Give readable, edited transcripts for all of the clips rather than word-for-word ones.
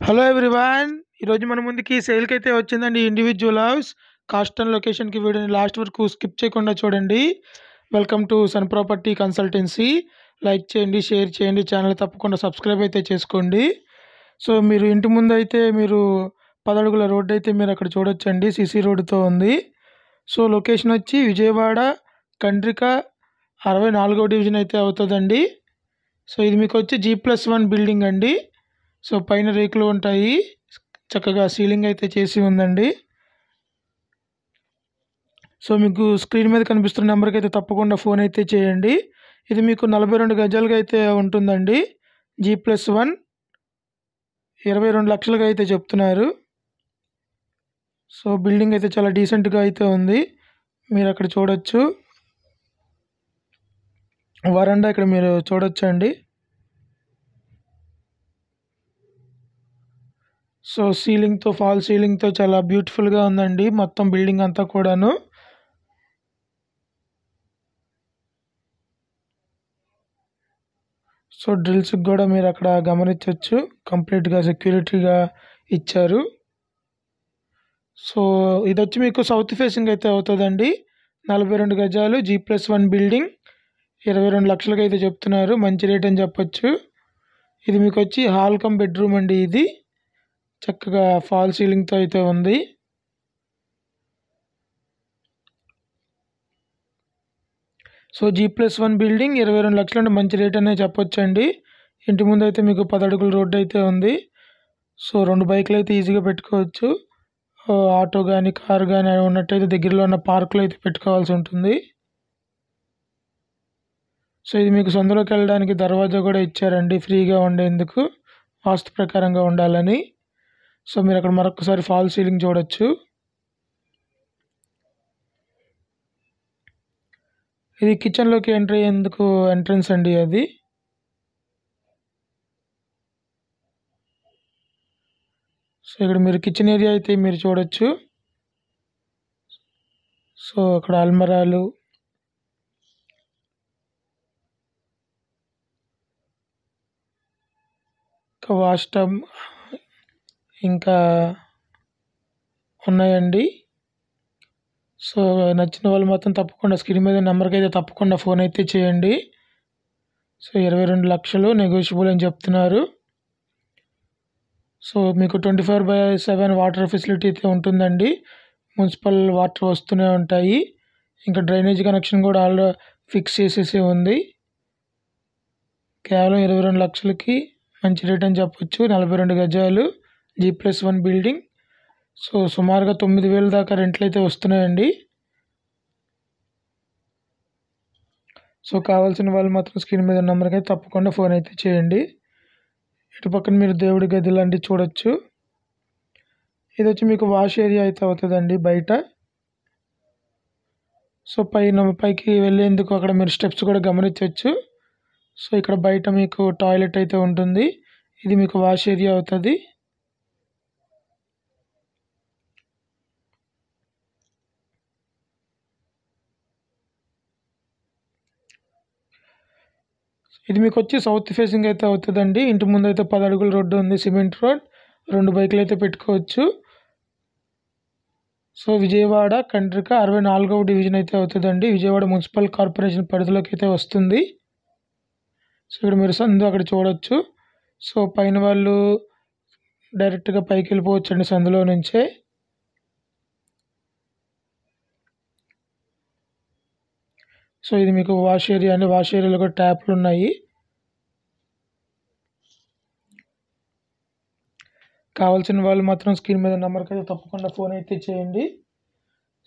Hello everyone. ఈరోజు మన ముందుకి సేల్కి అయితే వచ్చిందండి ఇండివిజువల్ హౌస్. కాస్ట్ అండ్ లొకేషన్కి వీడియోని లాస్ట్ వరకు స్కిప్ చేయకుండా చూడండి. Welcome to Sun property consultancy. Like చేయండి, షేర్ చేయండి, ఛానల్ తప్పకుండా సబ్స్క్రైబ్ అయితే చేసుకోండి. సో మీరు ఇంటి ముందు అయితే మీరు 10 అడుగుల రోడ్డు అయితే మీరు అక్కడ చూడొచ్చండి, సిసి రోడ్డుతో ఉంది. సో లొకేషన్ వచ్చి విజయవాడ కండ్రిక 64వ డివిజన్ అయితే అవుతుందండి. సో ఇది మీకు వచ్చి G+1 బిల్డింగ్ అండి. సో పైన రేకులు ఉంటాయి, చక్కగా సీలింగ్ అయితే చేసి ఉందండి. సో మీకు స్క్రీన్ మీద కనిపిస్తున్న నెంబర్కి అయితే తప్పకుండా ఫోన్ అయితే చేయండి. ఇది మీకు 42 గజాలుగా అయితే ఉంటుందండి. G+1 22 లక్షలుగా అయితే చెప్తున్నారు. సో బిల్డింగ్ అయితే చాలా డీసెంట్గా అయితే ఉంది, మీరు అక్కడ చూడొచ్చు. వరండా ఇక్కడ మీరు చూడొచ్చండి. సో సీలింగ్తో, ఫాల్ సీలింగ్తో చాలా బ్యూటిఫుల్గా ఉందండి మొత్తం బిల్డింగ్ అంతా కూడాను. సో డ్రిల్స్కి కూడా మీరు అక్కడ గమనించవచ్చు, కంప్లీట్గా సెక్యూరిటీగా ఇచ్చారు. సో ఇది వచ్చి మీకు సౌత్ ఫేసింగ్ అయితే అవుతుందండి. 42 గజాలు, G+1 బిల్డింగ్, 22 లక్షలకి అయితే చెప్తున్నారు. మంచి రేట్ అని చెప్పొచ్చు. ఇది మీకు వచ్చి హాల్ కమ్ బెడ్రూమ్ అండి. ఇది చక్కగా ఫాల్ సీలింగ్తో అయితే ఉంది. సో G+1 బిల్డింగ్ 22 లక్షలు అంటే మంచి రేట్ అనే చెప్పొచ్చు అండి. ఇంటి ముందు అయితే మీకు 10 అడుగుల రోడ్డు అయితే ఉంది. సో 2 బైకులు అయితే ఈజీగా పెట్టుకోవచ్చు. ఆటో కానీ, కారు కానీ ఉన్నట్టయితే దగ్గరలో ఉన్న పార్కులో అయితే పెట్టుకోవాల్సి ఉంటుంది. సో ఇది మీకు సందులోకి వెళ్ళడానికి దర్వాజా కూడా ఇచ్చారండి, ఫ్రీగా ఉండేందుకు, వాస్తు ప్రకారంగా ఉండాలని. సో మీరు అక్కడ మరొకసారి ఫాల్ సీలింగ్ చూడొచ్చు. ఇది కిచెన్లోకి ఎంటర్ అయ్యేందుకు ఎంట్రన్స్ అండి అది. సో ఇక్కడ మీరు కిచెన్ ఏరియా అయితే మీరు చూడొచ్చు. సో అక్కడ అల్మరాలు, ఇంకా వాష్ టబ్ ఇంకా ఉన్నాయండి. సో నచ్చిన వాళ్ళు మాత్రం తప్పకుండా స్క్రీన్ మీద నెంబర్కి అయితే తప్పకుండా ఫోన్ అయితే చేయండి. సో 22 లక్షలు నెగోషియబుల్ అని చెప్తున్నారు. సో మీకు 24/7 వాటర్ ఫెసిలిటీ అయితే ఉంటుందండి. మున్సిపల్ వాటర్ వస్తూనే ఉంటాయి. ఇంకా డ్రైనేజ్ కనెక్షన్ కూడా ఆల్రెడీ ఫిక్స్ చేసేసి ఉంది. కేవలం 22 లక్షలకి మంచి రేట్ అని చెప్పొచ్చు. 42 గజాలు, G+1 బిల్డింగ్. సో సుమారుగా 9,000 దాకా రెంట్లు అయితే వస్తున్నాయండి. సో కావాల్సిన వాళ్ళు మాత్రం స్క్రీన్ మీద నెంబర్కి అయితే తప్పకుండా ఫోన్ అయితే చేయండి. ఇటు పక్కన మీరు దేవుడి గది లాంటివి చూడొచ్చు. ఇది వచ్చి మీకు వాష్ ఏరియా అయితే అవుతుందండి బయట. సో పైకి వెళ్ళేందుకు అక్కడ మీరు స్టెప్స్ కూడా గమనించవచ్చు. సో ఇక్కడ బయట మీకు టాయిలెట్ అయితే ఉంటుంది. ఇది మీకు వాష్ ఏరియా అవుతుంది. ఇది మీకు వచ్చి సౌత్ ఫేసింగ్ అయితే అవుతుందండి. ఇంటి ముందు అయితే 10 అడుగుల రోడ్డు ఉంది, సిమెంట్ రోడ్. 2 బైకులు అయితే పెట్టుకోవచ్చు. సో విజయవాడ కండ్రిక 64వ డివిజన్ అయితే అవుతుందండి. విజయవాడ మున్సిపల్ కార్పొరేషన్ పరిధిలోకి అయితే వస్తుంది. సో ఇక్కడ మీరు సందు అక్కడ చూడొచ్చు. సో పైన వాళ్ళు డైరెక్ట్గా పైకి వెళ్ళిపోవచ్చు అండి సందులో నుంచే. సో ఇది మీకు వాష్ ఏరియా అండి. వాష్ ఏరియాలో కూడా ట్యాప్లు ఉన్నాయి. కావాల్సిన వాళ్ళు మాత్రం స్క్రీన్ మీద నెంబర్కి అయితే తప్పకుండా ఫోన్ అయితే చేయండి.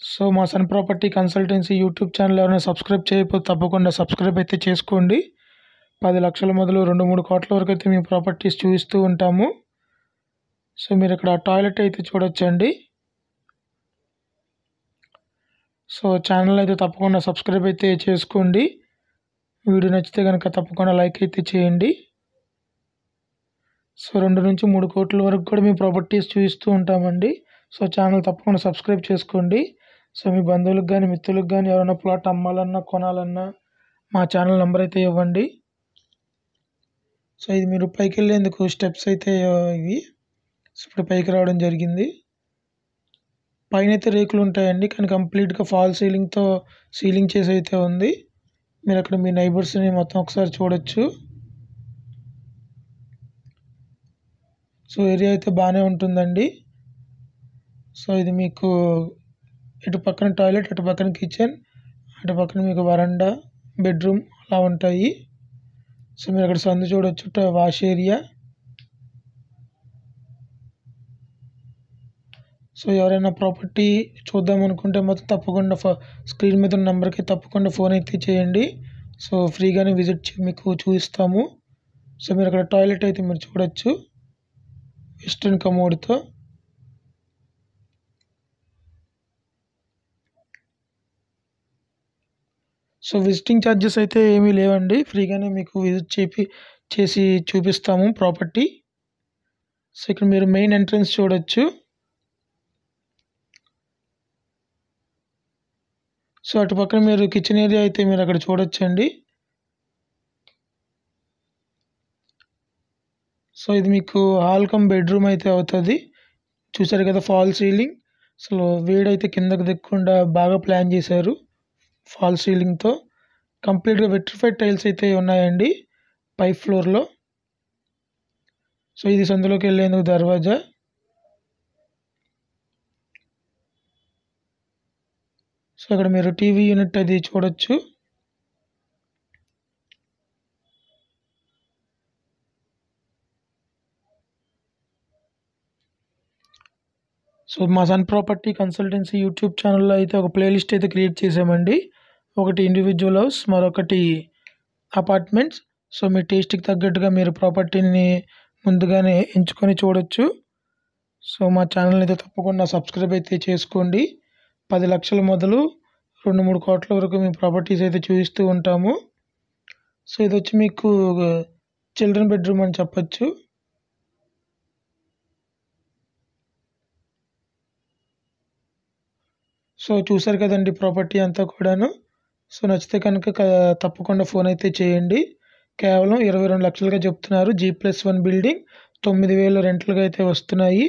సో మా Sun property consultancy YouTube channel ఎవరైనా సబ్స్క్రైబ్ చేయకపోతే తప్పకుండా సబ్స్క్రైబ్ అయితే చేసుకోండి. 10 లక్షల మొదలు 2-3 కోట్ల వరకు అయితే మీ ప్రాపర్టీస్ చూపిస్తూ ఉంటాము. సో మీరు ఇక్కడ టాయిలెట్ అయితే చూడొచ్చండి. సో ఛానల్ అయితే తప్పకుండా సబ్స్క్రైబ్ అయితే చేసుకోండి. వీడియో నచ్చితే కనుక తప్పకుండా లైక్ అయితే చేయండి. సో 2-3 కోట్ల వరకు కూడా మీ ప్రాపర్టీస్ చూపిస్తూ ఉంటామండి. సో ఛానల్ తప్పకుండా సబ్స్క్రైబ్ చేసుకోండి. సో మీ బంధువులకు కానీ, మిత్రులకు కానీ ఎవరైనా ప్లాట్ అమ్మాలన్నా, కొనాలన్నా మా ఛానల్ నెంబర్ అయితే ఇవ్వండి. సో ఇది మీరు పైకి వెళ్ళేందుకు స్టెప్స్ అయితే ఇవి. సో ఇప్పుడు పైకి రావడం జరిగింది. పైన అయితే రేకులు ఉంటాయండి, కానీ కంప్లీట్గా ఫాల్ సీలింగ్తో సీలింగ్ చేసి అయితే ఉంది. మీరు అక్కడ మీ నైబర్స్ని మొత్తం ఒకసారి చూడొచ్చు. సో ఏరియా అయితే బాగానే ఉంటుందండి. సో ఇది మీకు ఇటు పక్కన టాయిలెట్, అటు పక్కన కిచెన్, అటు పక్కన మీకు వరండా, బెడ్రూమ్ అలా ఉంటాయి. సో మీరు అక్కడ సందు చూడొచ్చు, వాష్ ఏరియా. సో ఎవరైనా ప్రాపర్టీ చూద్దాం అనుకుంటే మాత్రం తప్పకుండా స్క్రీన్ మీద ఉన్న నెంబర్కి తప్పకుండా ఫోన్ అయితే చేయండి. సో ఫ్రీగానే విజిట్ మీకు చూపిస్తాము. సో మీరు అక్కడ టాయిలెట్ అయితే మీరు చూడొచ్చు, వెస్ట్రన్ కమోడ్తో. సో విజిటింగ్ ఛార్జెస్ అయితే ఏమీ లేవండి, ఫ్రీగానే మీకు విజిట్ చేసి చూపిస్తాము ప్రాపర్టీ. సో ఇక్కడ మీరు మెయిన్ ఎంట్రన్స్ చూడొచ్చు. సో అటు పక్కన మీరు కిచెన్ ఏరియా అయితే మీరు అక్కడ చూడొచ్చండి. సో ఇది మీకు హాల్ కమ్ బెడ్రూమ్ అయితే అవుతుంది. చూసారు కదా ఫాల్ సీలింగ్. అసలు వేడైతే కిందకు దిక్కకుండా బాగా ప్లాన్ చేశారు ఫాల్ సీలింగ్తో. కంప్లీట్గా విట్రిఫైడ్ టైల్స్ అయితే ఉన్నాయండి పై ఫ్లోర్లో. సో ఇది సందులోకి వెళ్ళేందుకు దర్వాజా. సో అక్కడ మీరు టీవీ యూనిట్ అది చూడొచ్చు. సో మా సన్ ప్రాపర్టీ కన్సల్టెన్సీ యూట్యూబ్ ఛానల్లో అయితే ఒక ప్లేలిస్ట్ అయితే క్రియేట్ చేసామండి. ఒకటి ఇండివిజువల్ హౌస్, మరొకటి అపార్ట్మెంట్స్. సో మీ టేస్ట్కి తగ్గట్టుగా మీరు ప్రాపర్టీని ముందుగానే ఎంచుకొని చూడొచ్చు. సో మా ఛానల్ అయితే తప్పకుండా సబ్స్క్రైబ్ అయితే చేసుకోండి. 10 లక్షల మొదలు 2-3 కోట్ల వరకు మీ ప్రాపర్టీస్ అయితే చూపిస్తూ ఉంటాము. సో ఇది వచ్చి మీకు చిల్డ్రన్ బెడ్రూమ్ అని చెప్పచ్చు. సో చూసారు కదండి ప్రాపర్టీ అంతా కూడాను. సో నచ్చితే కనుక తప్పకుండా ఫోన్ అయితే చేయండి. కేవలం 22 లక్షలుగా చెప్తున్నారు. G+1 బిల్డింగ్, 9,000 రెంట్లుగా అయితే వస్తున్నాయి.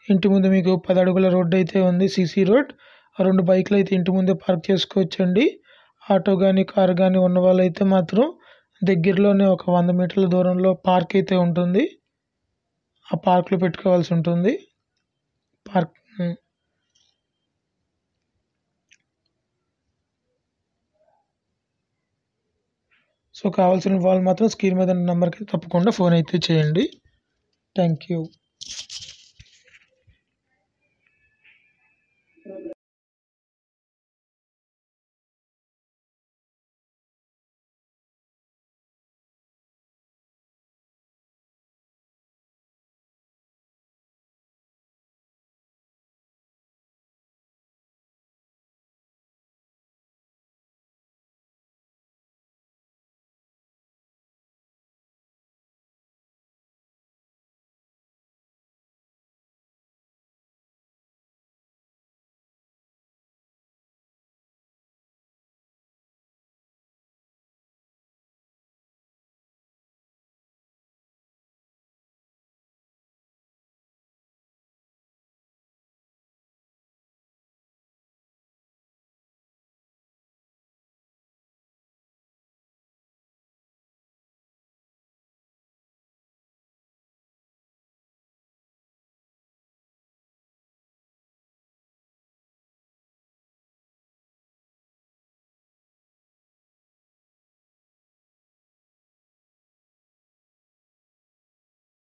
ఇంటి ముందు మీకు 10 అడుగుల రోడ్డు అయితే ఉంది, సీసీ రోడ్. 2 బైకులు అయితే ఇంటి ముందే పార్క్ చేసుకోవచ్చండి. ఆటో కానీ కారు కానీ ఉన్న వాళ్ళైతే మాత్రం దగ్గరలోనే ఒక 100 మీటర్ల దూరంలో పార్క్ అయితే ఉంటుంది. ఆ పార్క్లో పెట్టుకోవాల్సి ఉంటుంది. పార్క్ సో కావాల్సిన వాళ్ళు మాత్రం స్క్రీన్ మీద ఉన్న నెంబర్కి తప్పకుండా ఫోన్ అయితే చేయండి. Thank you.